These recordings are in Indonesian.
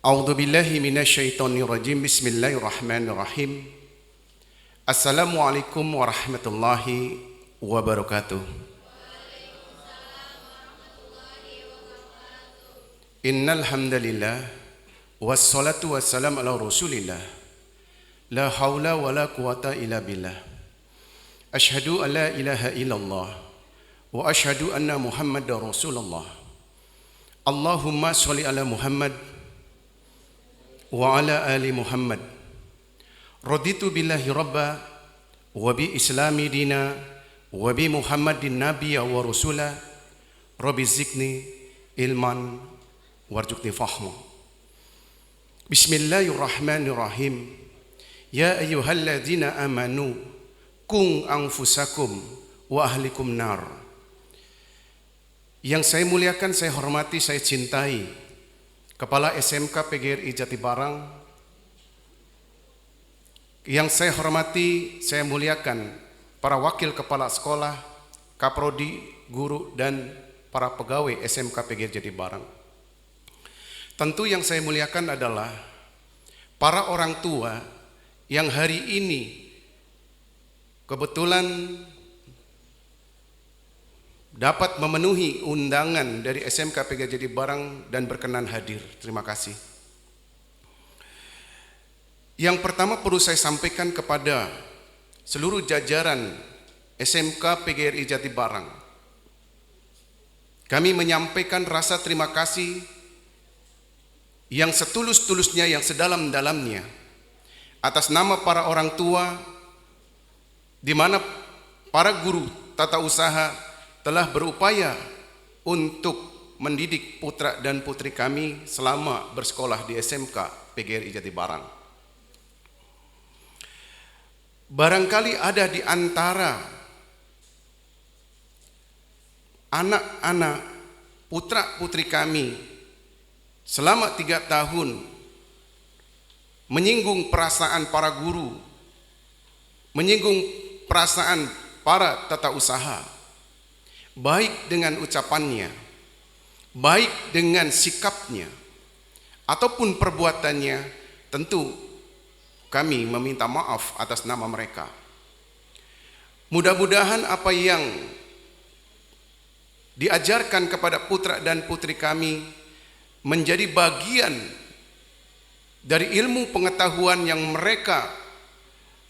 A'udzu billahi minasyaitonir rajim. Bismillahirrahmanirrahim. Assalamualaikum warahmatullahi wabarakatuh. Innal hamdalillah wassalatu wassalamu ala Rasulillah. La haula wala quwata illa billah. Asyhadu an la ilaha illallah wa asyhadu anna Muhammadar Rasulullah. Allahumma shalli ala Muhammad wa ala ali Muhammad. Raditu billahi rabba wa bi islami dina wa bi Muhammadin nabiyya wa rasula. Rabbi zidni ilman warzuqni fahma. Bismillahirrahmanirrahim. Ya ayyuhalladzina amanu qu anfusakum wa ahlikum nar. Yang saya muliakan, saya hormati, saya cintai Kepala SMK PGRI Jatibarang, yang saya hormati, saya muliakan para wakil kepala sekolah, kaprodi, guru, dan para pegawai SMK PGRI Jatibarang. Tentu yang saya muliakan adalah para orang tua yang hari ini kebetulan dapat memenuhi undangan dari SMK PGRI Jatibarang dan berkenan hadir. Terima kasih. Yang pertama perlu saya sampaikan kepada seluruh jajaran SMK PGRI Jatibarang. Kami menyampaikan rasa terima kasih yang setulus-tulusnya, yang sedalam-dalamnya atas nama para orang tua, di mana para guru tata usaha telah berupaya untuk mendidik putra dan putri kami selama bersekolah di SMK PGRI Jatibarang. Barangkali ada di antara anak-anak putra putri kami selama 3 tahun menyinggung perasaan para guru, menyinggung perasaan para tata usaha, baik dengan ucapannya, baik dengan sikapnya, ataupun perbuatannya. Tentu kami meminta maaf atas nama mereka. Mudah-mudahan apa yang diajarkan kepada putra dan putri kami menjadi bagian dari ilmu pengetahuan yang mereka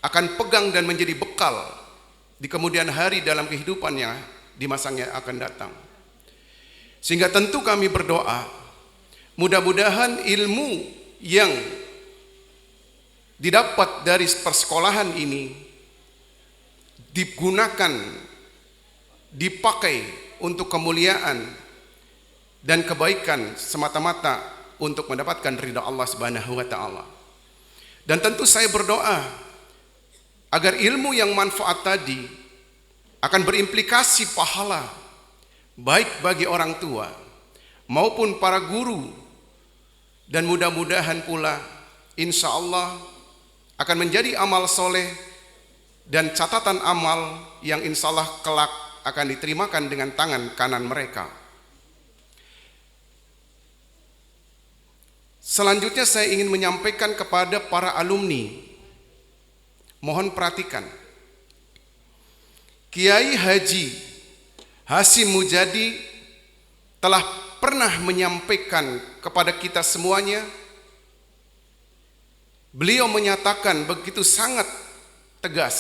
akan pegang dan menjadi bekal di kemudian hari dalam kehidupannya di masa yang akan datang. Sehingga tentu kami berdoa, mudah-mudahan ilmu yang didapat dari persekolahan ini digunakan, dipakai untuk kemuliaan dan kebaikan semata-mata untuk mendapatkan ridha Allah Subhanahu wa taala. Dan tentu saya berdoa agar ilmu yang manfaat tadi akan berimplikasi pahala baik bagi orang tua maupun para guru, dan mudah-mudahan pula insya Allah akan menjadi amal soleh dan catatan amal yang insya Allah kelak akan diterimakan dengan tangan kanan mereka. Selanjutnya saya ingin menyampaikan kepada para alumni, mohon perhatikan. Kiai Haji Hasyim Mujadi telah pernah menyampaikan kepada kita semuanya. Beliau menyatakan begitu sangat tegas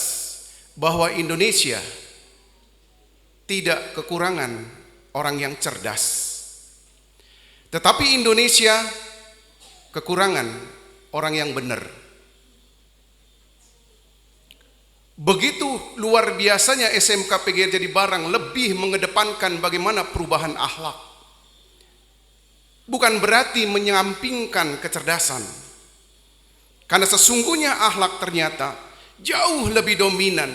bahwa Indonesia tidak kekurangan orang yang cerdas, tetapi Indonesia kekurangan orang yang benar. Begitu luar biasanya SMK PGRI Jatibarang lebih mengedepankan bagaimana perubahan akhlak. Bukan berarti menyampingkan kecerdasan, karena sesungguhnya akhlak ternyata jauh lebih dominan,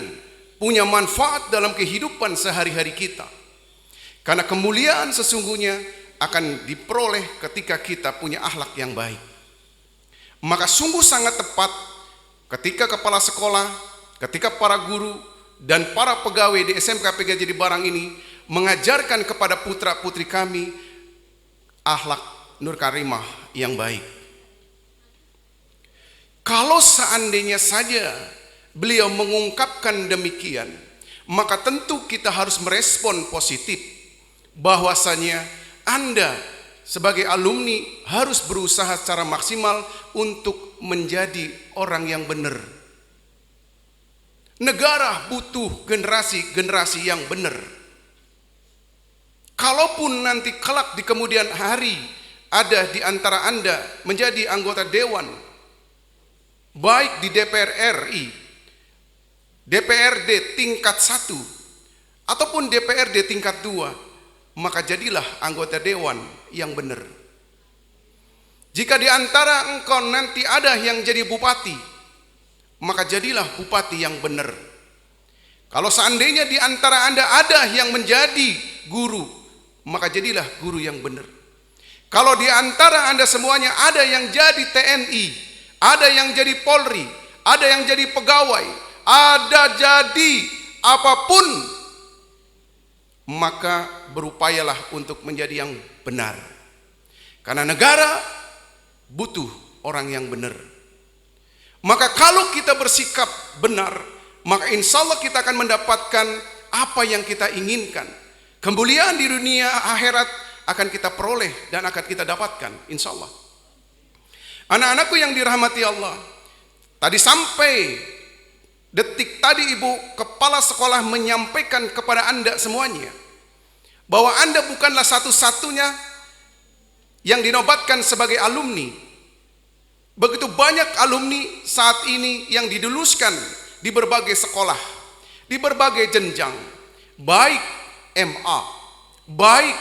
punya manfaat dalam kehidupan sehari-hari kita. Karena kemuliaan sesungguhnya akan diperoleh ketika kita punya akhlak yang baik. Maka sungguh sangat tepat ketika kepala sekolah, ketika para guru dan para pegawai di SMK PGRI Jatibarang ini mengajarkan kepada putra putri kami akhlak nur karimah yang baik. Kalau seandainya saja beliau mengungkapkan demikian, maka tentu kita harus merespon positif bahwasanya Anda sebagai alumni harus berusaha secara maksimal untuk menjadi orang yang benar. Negara butuh generasi-generasi yang benar. Kalaupun nanti kelak di kemudian hari ada di antara Anda menjadi anggota dewan, baik di DPR RI, DPRD tingkat 1 ataupun DPRD tingkat 2, maka jadilah anggota dewan yang benar. Jika di antara engkau nanti ada yang jadi bupati, maka jadilah bupati yang benar. Kalau seandainya di antara Anda ada yang menjadi guru, maka jadilah guru yang benar. Kalau di antara Anda semuanya ada yang jadi TNI, ada yang jadi Polri, ada yang jadi pegawai, ada jadi apapun, maka berupayalah untuk menjadi yang benar. Karena negara butuh orang yang benar. Maka kalau kita bersikap benar, maka insya Allah kita akan mendapatkan apa yang kita inginkan. Kemuliaan di dunia akhirat akan kita peroleh dan akan kita dapatkan, insya Allah. Anak-anakku yang dirahmati Allah, tadi sampai detik tadi Ibu Kepala Sekolah menyampaikan kepada Anda semuanya bahwa Anda bukanlah satu-satunya yang dinobatkan sebagai alumni. Begitu banyak alumni saat ini yang diluluskan di berbagai sekolah, di berbagai jenjang, baik MA, baik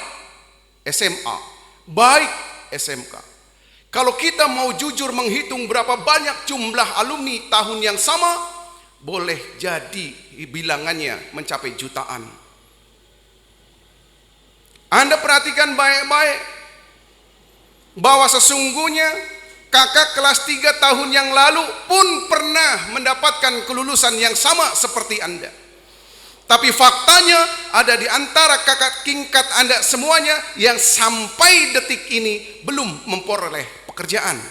SMA, baik SMK. Kalau kita mau jujur menghitung berapa banyak jumlah alumni tahun yang sama, boleh jadi bilangannya mencapai jutaan. Anda perhatikan baik-baik bahwa sesungguhnya kakak kelas 3 tahun yang lalu pun pernah mendapatkan kelulusan yang sama seperti Anda. Tapi faktanya ada di antara kakak tingkat Anda semuanya yang sampai detik ini belum memperoleh pekerjaan.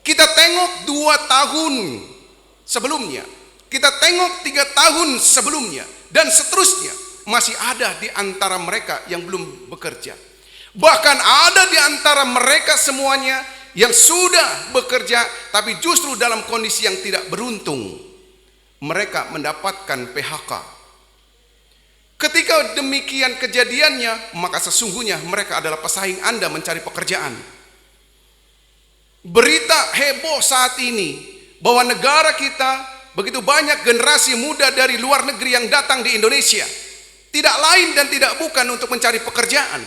Kita tengok 2 tahun sebelumnya, kita tengok 3 tahun sebelumnya, dan seterusnya. Masih ada di antara mereka yang belum bekerja. Bahkan ada di antara mereka semuanya yang sudah bekerja, tapi justru dalam kondisi yang tidak beruntung. Mereka mendapatkan PHK. Ketika demikian kejadiannya, maka sesungguhnya mereka adalah pesaing Anda mencari pekerjaan. Berita heboh saat ini bahwa negara kita begitu banyak generasi muda dari luar negeri yang datang di Indonesia, tidak lain dan tidak bukan untuk mencari pekerjaan.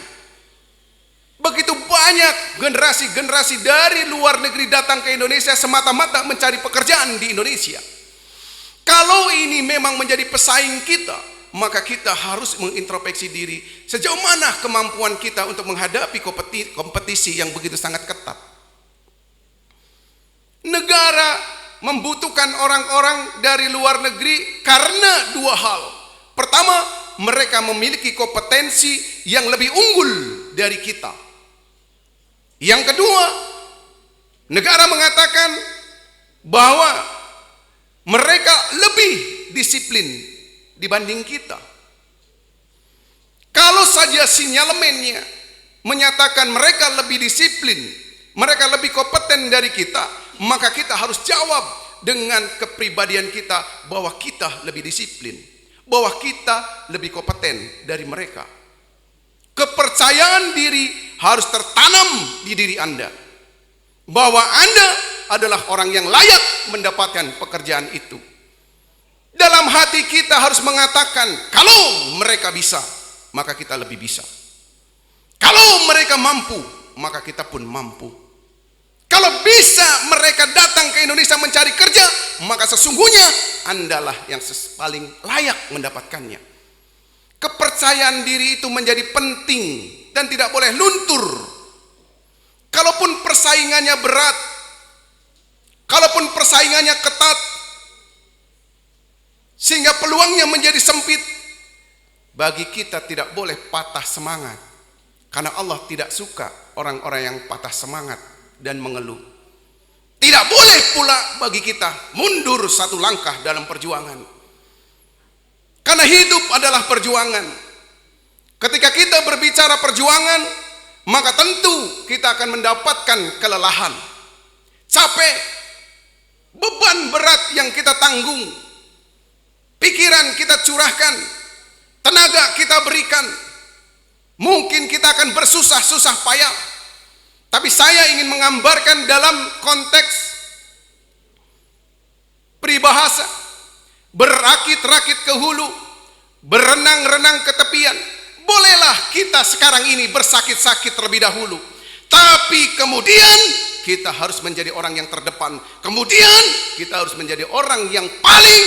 Begitu banyak generasi-generasi dari luar negeri datang ke Indonesia semata-mata mencari pekerjaan di Indonesia. Kalau ini memang menjadi pesaing kita, maka kita harus mengintrospeksi diri sejauh mana kemampuan kita untuk menghadapi kompetisi yang begitu sangat ketat. Negara membutuhkan orang-orang dari luar negeri karena 2 hal. Pertama, mereka memiliki kompetensi yang lebih unggul dari kita. Yang kedua, negara mengatakan bahwa mereka lebih disiplin dibanding kita. Kalau saja sinyalemennya menyatakan mereka lebih disiplin, mereka lebih kompeten dari kita, maka kita harus jawab dengan kepribadian kita bahwa kita lebih disiplin, bahwa kita lebih kompeten dari mereka. Kepercayaan diri harus tertanam di diri Anda, bahwa Anda adalah orang yang layak mendapatkan pekerjaan itu. Dalam hati kita harus mengatakan, kalau mereka bisa, maka kita lebih bisa. Kalau mereka mampu, maka kita pun mampu. Kalau bisa mereka datang ke Indonesia mencari kerja, maka sesungguhnya Andalah yang paling layak mendapatkannya. Kepercayaan diri itu menjadi penting dan tidak boleh luntur. Kalaupun persaingannya berat, kalaupun persaingannya ketat, sehingga peluangnya menjadi sempit, bagi kita tidak boleh patah semangat. Karena Allah tidak suka orang-orang yang patah semangat dan mengeluh. Tidak boleh pula bagi kita mundur satu langkah dalam perjuangan. Karena hidup adalah perjuangan. Ketika kita berbicara perjuangan, maka tentu kita akan mendapatkan kelelahan, capek, beban berat yang kita tanggung, pikiran kita curahkan, tenaga kita berikan. Mungkin kita akan bersusah-susah payah. Tapi saya ingin menggambarkan dalam konteks peribahasa, berakit-rakit ke hulu, berenang-renang ke tepian. Bolehlah kita sekarang ini bersakit-sakit terlebih dahulu, tapi kemudian kita harus menjadi orang yang terdepan. Kemudian kita harus menjadi orang yang paling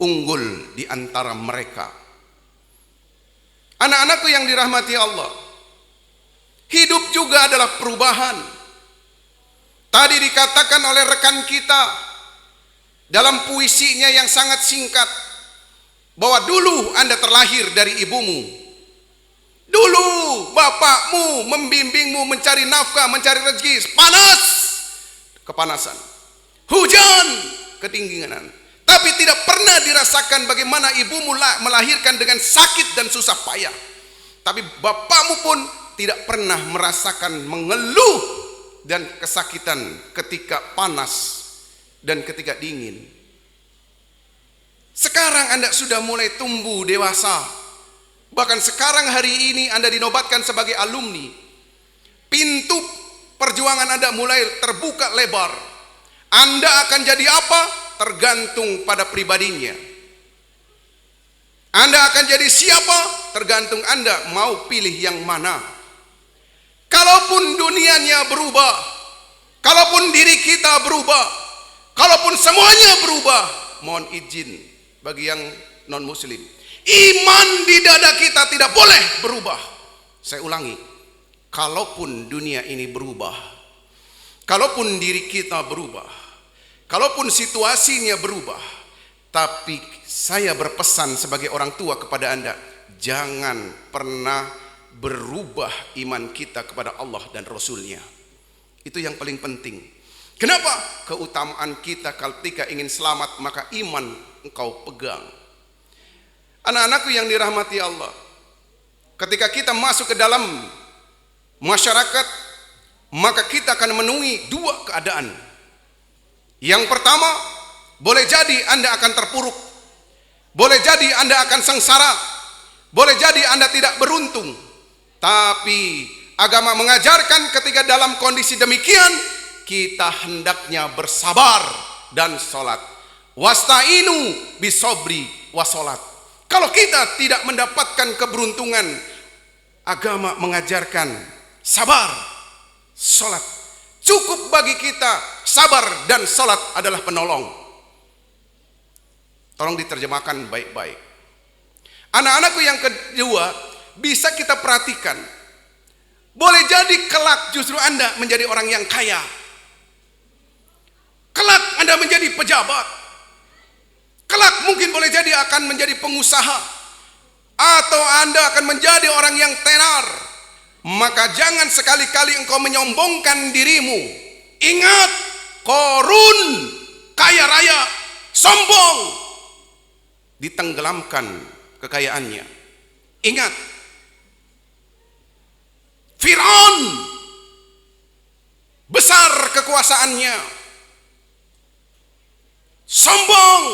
unggul di antara mereka. Anak-anakku yang dirahmati Allah, hidup juga adalah perubahan. Tadi dikatakan oleh rekan kita dalam puisinya yang sangat singkat, bahwa dulu Anda terlahir dari ibumu, dulu bapakmu membimbingmu mencari nafkah, mencari rezeki, panas, kepanasan, hujan, ketinggian, tapi tidak pernah dirasakan bagaimana ibumu melahirkan dengan sakit dan susah payah. Tapi bapakmu pun tidak pernah merasakan mengeluh dan kesakitan ketika panas dan ketika dingin. Sekarang Anda sudah mulai tumbuh dewasa. Bahkan sekarang hari ini Anda dinobatkan sebagai alumni. Pintu perjuangan Anda mulai terbuka lebar. Anda akan jadi apa? Tergantung pada pribadinya. Anda akan jadi siapa? Tergantung Anda mau pilih yang mana. Kalaupun dunianya berubah, kalaupun diri kita berubah, kalaupun semuanya berubah, mohon izin bagi yang non muslim, iman di dada kita tidak boleh berubah. Saya ulangi, kalaupun dunia ini berubah, kalaupun diri kita berubah, kalaupun situasinya berubah, tapi saya berpesan sebagai orang tua kepada Anda, jangan pernah berubah iman kita kepada Allah dan Rasulnya. Itu yang paling penting. Kenapa? Keutamaan kita ketika ingin selamat, maka iman engkau pegang. Anak-anakku yang dirahmati Allah, ketika kita masuk ke dalam masyarakat, maka kita akan menemui dua keadaan. Yang pertama, boleh jadi Anda akan terpuruk, boleh jadi Anda akan sengsara, boleh jadi Anda tidak beruntung. Tapi agama mengajarkan ketika dalam kondisi demikian, kita hendaknya bersabar dan sholat. Wasta'inu bisobri wasolat. Kalau kita tidak mendapatkan keberuntungan, agama mengajarkan sabar, sholat. Cukup bagi kita sabar dan sholat adalah penolong. Tolong diterjemahkan baik-baik. Anak-anakku yang kedua, bisa kita perhatikan. Boleh jadi kelak justru Anda menjadi orang yang kaya. Kelak Anda menjadi pejabat. Kelak mungkin boleh jadi akan menjadi pengusaha. Atau Anda akan menjadi orang yang tenar. Maka jangan sekali-kali engkau menyombongkan dirimu. Ingat, Korun, kaya raya, sombong, ditenggelamkan kekayaannya. Ingat, Fir'aun, besar kekuasaannya, sombong,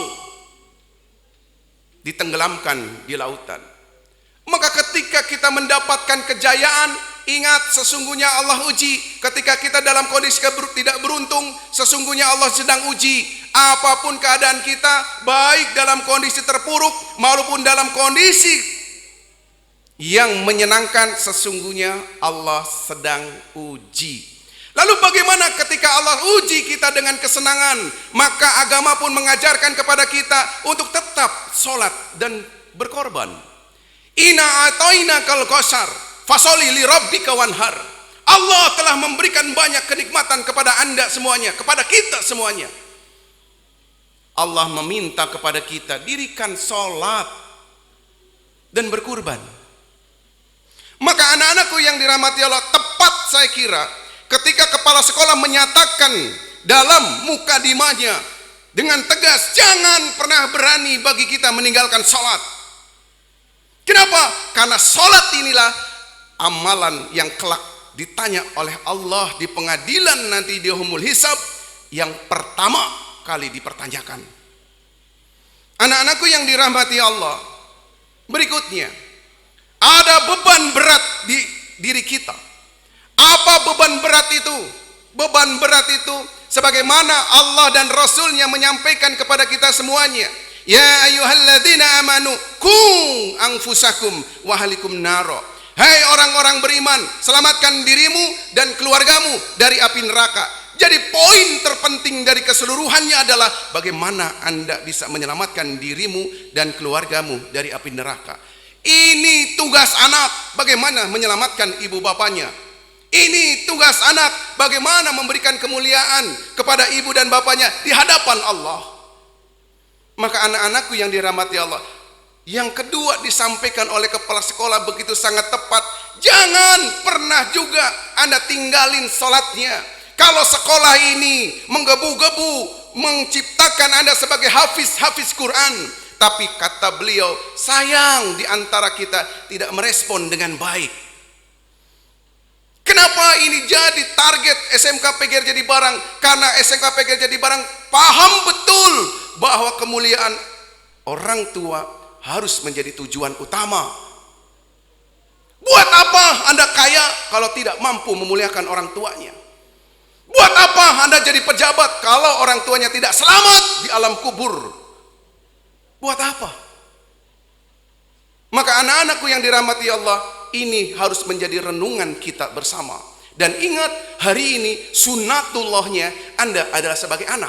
ditenggelamkan di lautan. Maka ketika kita mendapatkan kejayaan, ingat sesungguhnya Allah uji. Ketika kita dalam kondisi tidak beruntung, sesungguhnya Allah sedang uji. Apapun keadaan kita, baik dalam kondisi terpuruk maupun dalam kondisi yang menyenangkan, sesungguhnya Allah sedang uji. Lalu bagaimana ketika Allah uji kita dengan kesenangan? Maka agama pun mengajarkan kepada kita untuk tetap sholat dan berkorban. Inna atoina kal kosar fasoli li rabbika wanhar. Allah telah memberikan banyak kenikmatan kepada Anda semuanya, kepada kita semuanya. Allah meminta kepada kita, dirikan sholat dan berkurban. Maka anak-anakku yang dirahmati Allah, tepat saya kira ketika kepala sekolah menyatakan dalam mukadimahnya dengan tegas, jangan pernah berani bagi kita meninggalkan sholat. Kenapa? Karena sholat inilah amalan yang kelak ditanya oleh Allah di pengadilan nanti di yaumul hisab, yang pertama kali dipertanyakan. Anak-anakku yang dirahmati Allah, berikutnya ada beban berat di diri kita. Apa beban berat itu? Beban berat itu sebagaimana Allah dan Rasulnya menyampaikan kepada kita semuanya. Ya ayyuhalladzina amanu qu anfusakum wa ahlikum naro. Hai orang-orang beriman, selamatkan dirimu dan keluargamu dari api neraka. Jadi poin terpenting dari keseluruhannya adalah bagaimana Anda bisa menyelamatkan dirimu dan keluargamu dari api neraka. Ini tugas anak, bagaimana menyelamatkan ibu bapaknya. Ini tugas anak, bagaimana memberikan kemuliaan kepada ibu dan bapaknya di hadapan Allah. Maka anak-anakku yang dirahmati Allah, yang kedua disampaikan oleh kepala sekolah begitu sangat tepat. Jangan pernah juga Anda tinggalin sholatnya. Kalau sekolah ini menggebu-gebu menciptakan Anda sebagai hafiz Quran, tapi kata beliau, sayang di antara kita tidak merespon dengan baik. Kenapa ini jadi target SMK PGR Jadi Barang? Karena SMK PGR Jadi Barang paham betul bahwa kemuliaan orang tua harus menjadi tujuan utama. Buat apa Anda kaya kalau tidak mampu memuliakan orang tuanya? Buat apa Anda jadi pejabat kalau orang tuanya tidak selamat di alam kubur? Buat apa? Maka anak-anakku yang dirahmati Allah, ini harus menjadi renungan kita bersama. Dan ingat, hari ini sunatullahnya Anda adalah sebagai anak.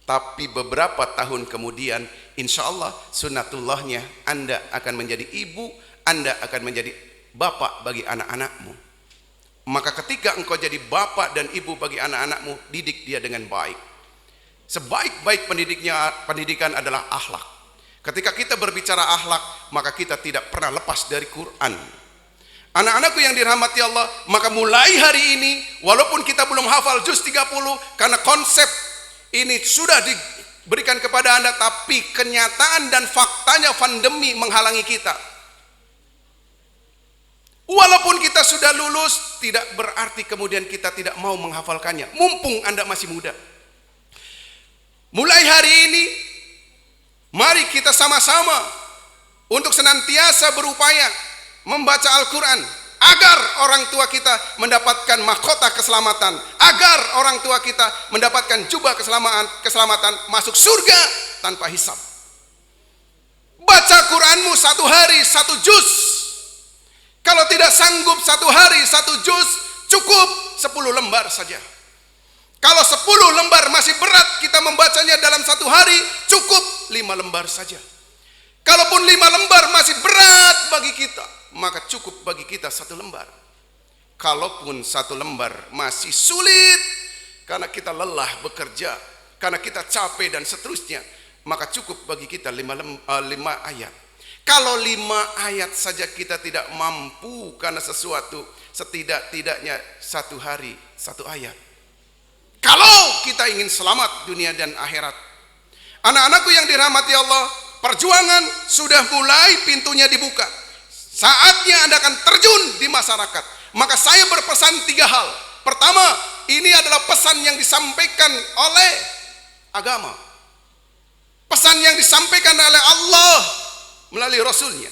Tapi beberapa tahun kemudian, insya Allah sunatullahnya Anda akan menjadi ibu, Anda akan menjadi bapak bagi anak-anakmu. Maka ketika engkau jadi bapak dan ibu bagi anak-anakmu, didik dia dengan baik. Sebaik-baik pendidikan adalah akhlak. Ketika kita berbicara akhlak, maka kita tidak pernah lepas dari Quran. Anak-anakku yang dirahmati Allah, maka mulai hari ini, walaupun kita belum hafal juz 30, karena konsep ini sudah diberikan kepada Anda, tapi kenyataan dan faktanya pandemi menghalangi kita. Walaupun kita sudah lulus, tidak berarti kemudian kita tidak mau menghafalkannya. Mumpung Anda masih muda. Mulai hari ini, mari kita sama-sama untuk senantiasa berupaya membaca Al-Quran, agar orang tua kita mendapatkan mahkota keselamatan, agar orang tua kita mendapatkan jubah keselamatan masuk surga tanpa hisab. Baca Quranmu satu hari satu juz. Kalau tidak sanggup satu hari satu juz, cukup 10 lembar saja. Kalau 10 lembar masih berat kita membacanya dalam satu hari, cukup 5 lembar saja. Kalaupun 5 lembar masih berat bagi kita, maka cukup bagi kita 1 lembar. Kalaupun 1 lembar masih sulit, karena kita lelah bekerja, karena kita capek dan seterusnya, maka cukup bagi kita 5 ayat. Kalau 5 ayat saja kita tidak mampu karena sesuatu, setidak-tidaknya 1 hari 1 ayat. Kalau kita ingin selamat dunia dan akhirat. Anak-anakku yang dirahmati Allah, perjuangan sudah mulai pintunya dibuka. Saatnya Anda akan terjun di masyarakat. Maka saya berpesan 3 hal. Pertama, ini adalah pesan yang disampaikan oleh agama. Pesan yang disampaikan oleh Allah melalui Rasulnya.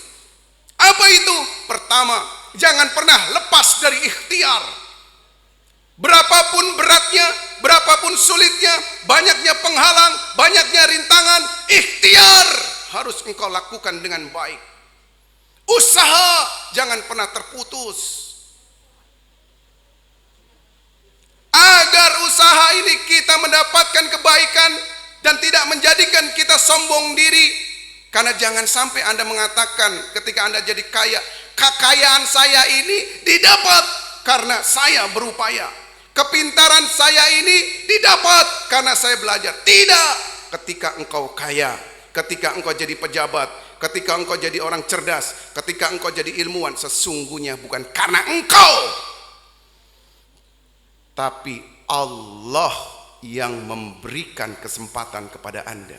Apa itu? Pertama, jangan pernah lepas dari ikhtiar. Berapapun beratnya, berapapun sulitnya, banyaknya penghalang, banyaknya rintangan, ikhtiar harus engkau lakukan dengan baik. Usaha jangan pernah terputus. Agar usaha ini kita mendapatkan kebaikan dan tidak menjadikan kita sombong diri. Karena jangan sampai Anda mengatakan ketika Anda jadi kaya, kekayaan saya ini didapat karena saya berupaya. Kepintaran saya ini didapat karena saya belajar. Tidak. Ketika engkau kaya, ketika engkau jadi pejabat, ketika engkau jadi orang cerdas, ketika engkau jadi ilmuwan, sesungguhnya bukan karena engkau, tapi Allah yang memberikan kesempatan kepada Anda.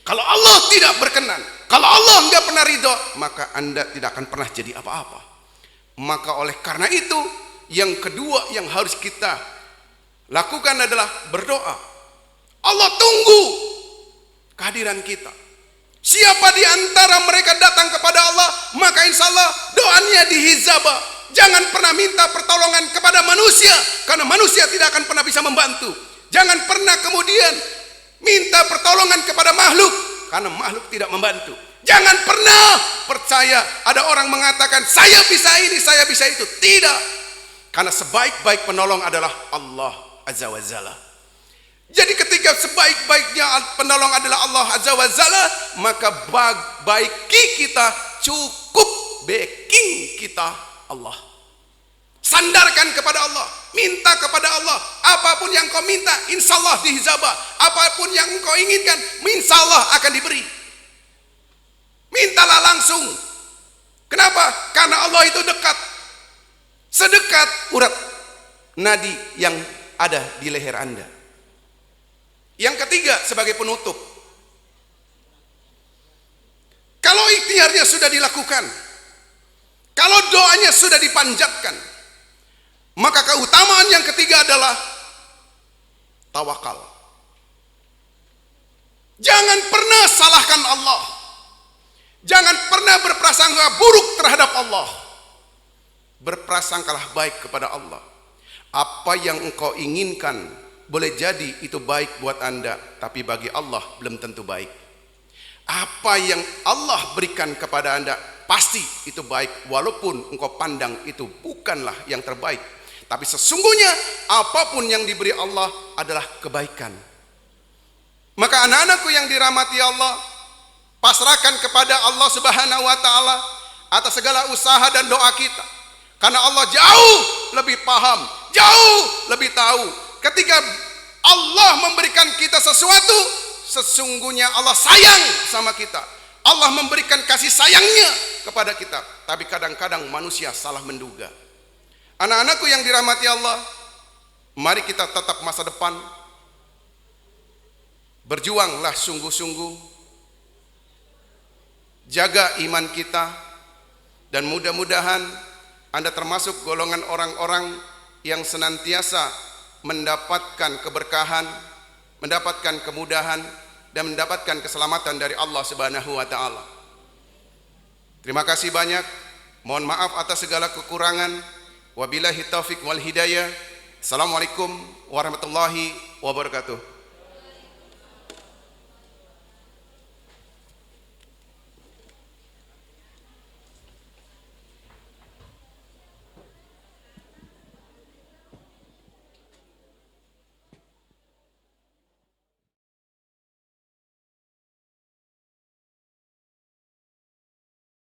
Kalau Allah tidak berkenan, kalau Allah enggak pernah ridho, maka Anda tidak akan pernah jadi apa-apa. Maka oleh karena itu, yang kedua yang harus kita lakukan adalah berdoa. Allah tunggu kehadiran kita. Siapa di antara mereka datang kepada Allah, maka insya Allah doanya dihijabah. Jangan pernah minta pertolongan kepada manusia, karena manusia tidak akan pernah bisa membantu. Jangan pernah kemudian minta pertolongan kepada makhluk, karena makhluk tidak membantu. Jangan pernah percaya ada orang mengatakan saya bisa ini, saya bisa itu. Tidak, karena sebaik-baik penolong adalah Allah Azza wa Jalla. Jadi ketika sebaik-baiknya penolong adalah Allah Azza wa Jalla, maka baiki kita, cukup backing kita Allah. Sandarkan kepada Allah, minta kepada Allah. Apapun yang kau minta, insya Allah dihijabah. Apapun yang kau inginkan, insya Allah akan diberi. Mintalah langsung. Kenapa? Karena Allah itu dekat, sedekat urat nadi yang ada di leher Anda. Yang ketiga, sebagai penutup, kalau ikhtiarnya sudah dilakukan, kalau doanya sudah dipanjatkan, maka keutamaan yang ketiga adalah tawakal. Jangan pernah salahkan Allah. Jangan pernah berprasangka buruk terhadap Allah. Berprasangkalah baik kepada Allah. Apa yang engkau inginkan boleh jadi itu baik buat Anda, tapi bagi Allah belum tentu baik. Apa yang Allah berikan kepada Anda pasti itu baik, walaupun engkau pandang itu bukanlah yang terbaik. Tapi sesungguhnya apapun yang diberi Allah adalah kebaikan. Maka anak-anakku yang dirahmati Allah, pasrahkan kepada Allah Subhanahu wa taala atas segala usaha dan doa kita. Karena Allah jauh lebih paham, jauh lebih tahu. Ketika Allah memberikan kita sesuatu, sesungguhnya Allah sayang sama kita. Allah memberikan kasih sayangnya kepada kita. Tapi kadang-kadang manusia salah menduga. Anak-anakku yang dirahmati Allah, mari kita tetap masa depan. Berjuanglah sungguh-sungguh. Jaga iman kita. Dan mudah-mudahan Anda termasuk golongan orang-orang yang senantiasa mendapatkan keberkahan, mendapatkan kemudahan, dan mendapatkan keselamatan dari Allah Subhanahu wa taala. Terima kasih banyak. Mohon maaf atas segala kekurangan. Wabillahi taufiq wal hidayah. Assalamualaikum warahmatullahi wabarakatuh.